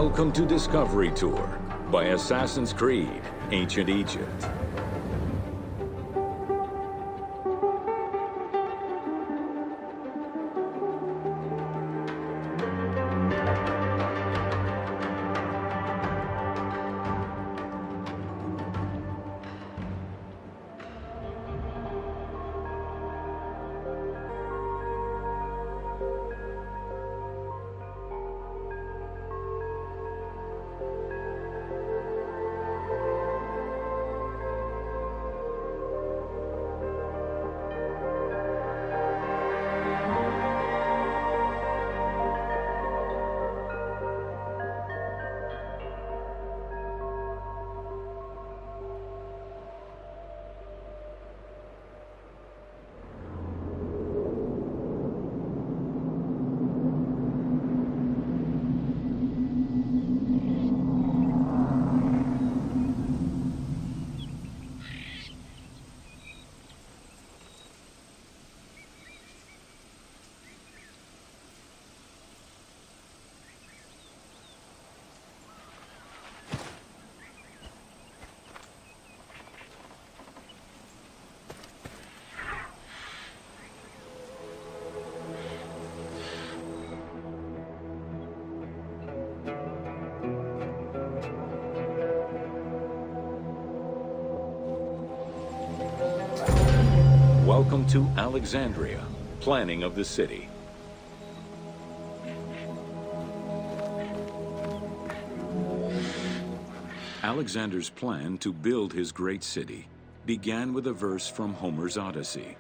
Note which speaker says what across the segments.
Speaker 1: Welcome to Discovery Tour by Assassin's Creed, Ancient Egypt. Welcome to Alexandria, planning of the city. Alexander's plan to build his great city began with a verse from Homer's Odyssey.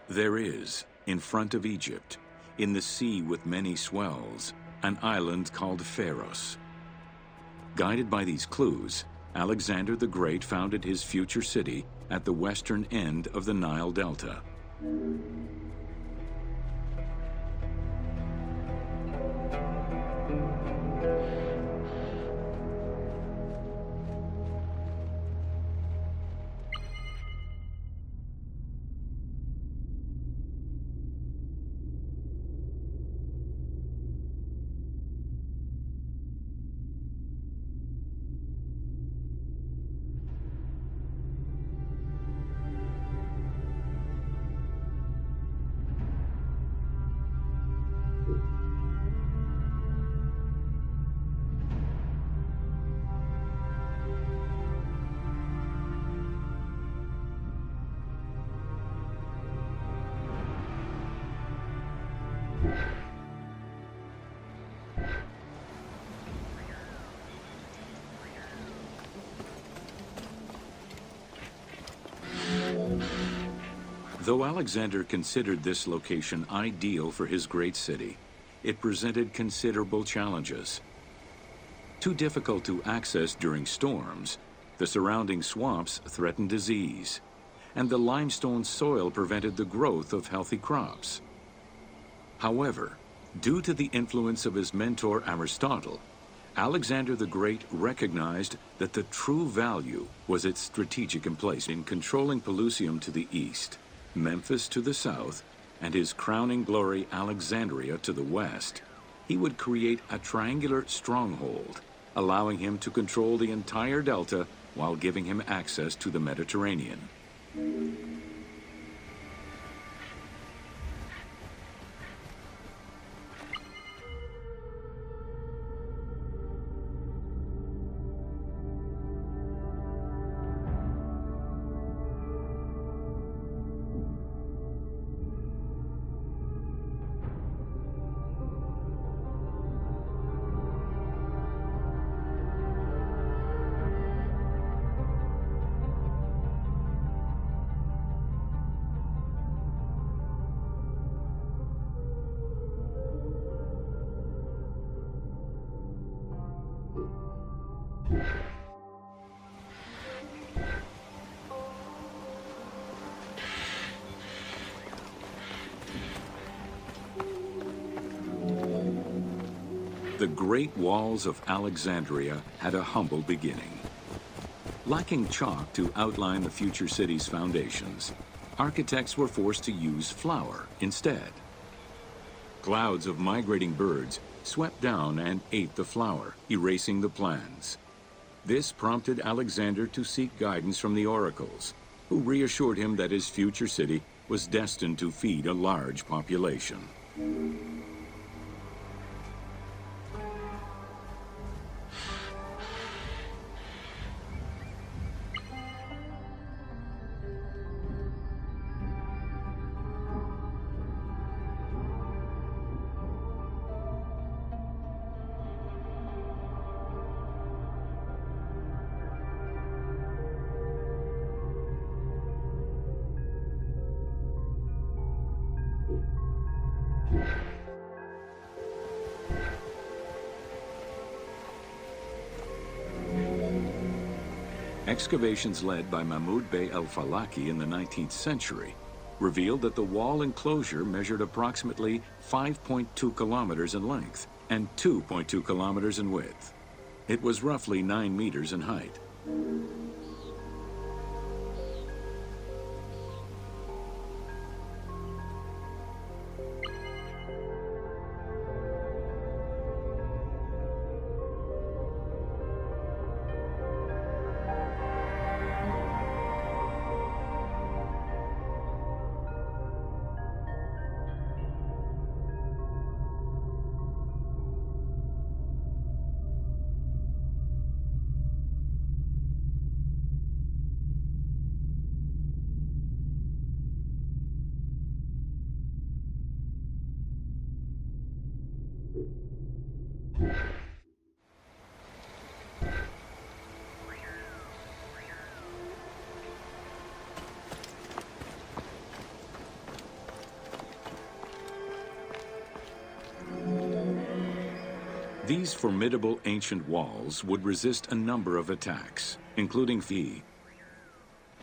Speaker 1: There is, in front of Egypt, in the sea with many swells, an island called Pharos. Guided by these clues, Alexander the Great founded his future city at the western end of the Nile Delta. Though Alexander considered this location ideal for his great city, it presented considerable challenges. Too difficult to access during storms, the surrounding swamps threatened disease, and the limestone soil prevented the growth of healthy crops. However, due to the influence of his mentor Aristotle, Alexander the Great recognized that the true value was its strategic place in controlling Pelusium to the east, Memphis to the south, and his crowning glory Alexandria to the west. He would create a triangular stronghold, allowing him to control the entire delta while giving him access to the Mediterranean. The Great Walls of Alexandria had a humble beginning. Lacking chalk to outline the future city's foundations, architects were forced to use flour instead. Clouds of migrating birds swept down and ate the flour, erasing the plans. This prompted Alexander to seek guidance from the oracles, who reassured him that his future city was destined to feed a large population. Excavations led by Mahmud Bey el-Falaki in the 19th century revealed that the wall enclosure measured approximately 5.2 kilometers in length and 2.2 kilometers in width. It was roughly 9 meters in height. These formidable ancient walls would resist a number of attacks, including Phi.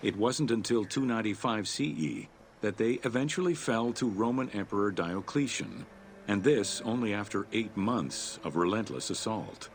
Speaker 1: It wasn't until 295 CE that they eventually fell to Roman Emperor Diocletian, and this only after 8 months of relentless assault.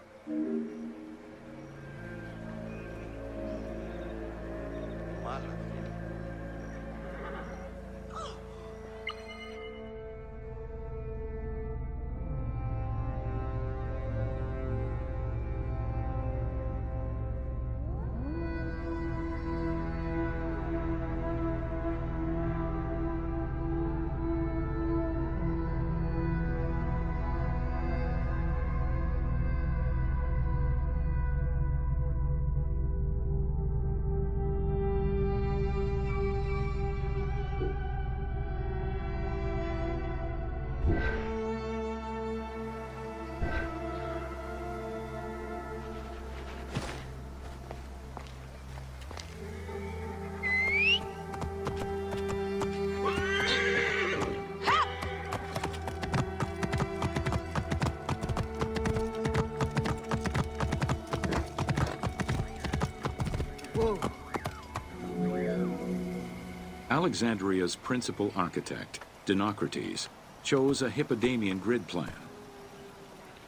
Speaker 1: Alexandria's principal architect, Dinocrates, chose a Hippodamian grid plan.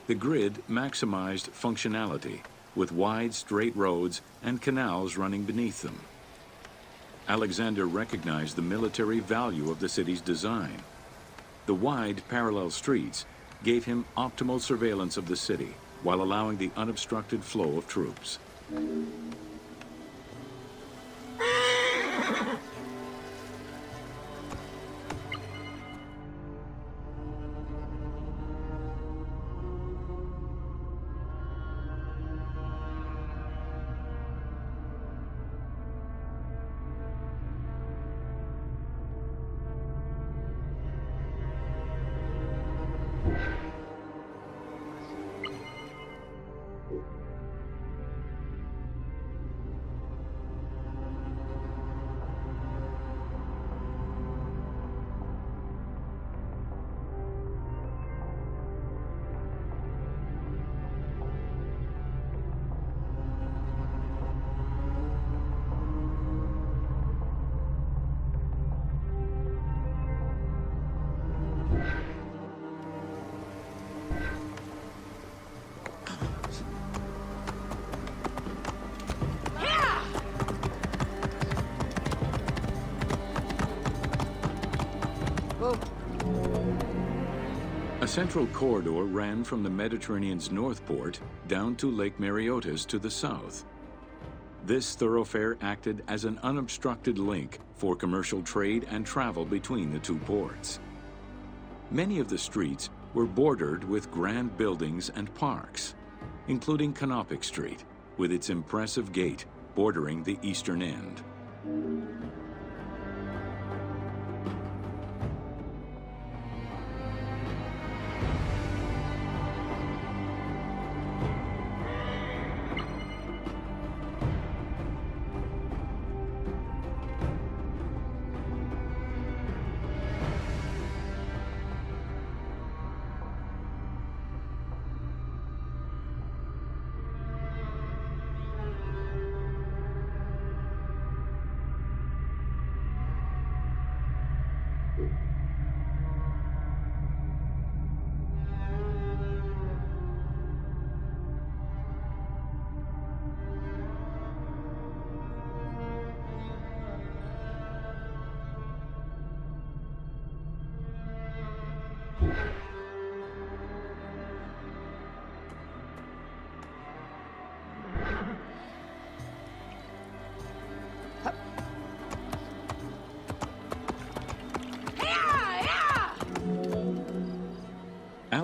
Speaker 1: The grid maximized functionality, with wide, straight roads and canals running beneath them. Alexander recognized the military value of the city's design. The wide, parallel streets gave him optimal surveillance of the city, while allowing the unobstructed flow of troops. central corridor ran from the Mediterranean's north port down to Lake Mareotis to the south. This thoroughfare acted as an unobstructed link for commercial trade and travel between the two ports. Many of the streets were bordered with grand buildings and parks, including Canopic Street, with its impressive gate bordering the eastern end.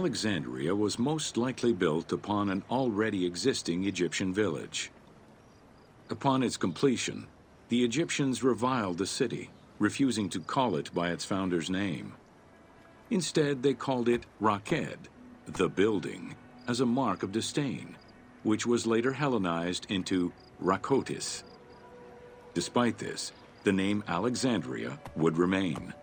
Speaker 1: Alexandria was most likely built upon an already existing Egyptian village. Upon its completion, the Egyptians reviled the city, refusing to call it by its founder's name. Instead, they called it Raked, the building, as a mark of disdain, which was later Hellenized into Rakotis. Despite this, the name Alexandria would remain.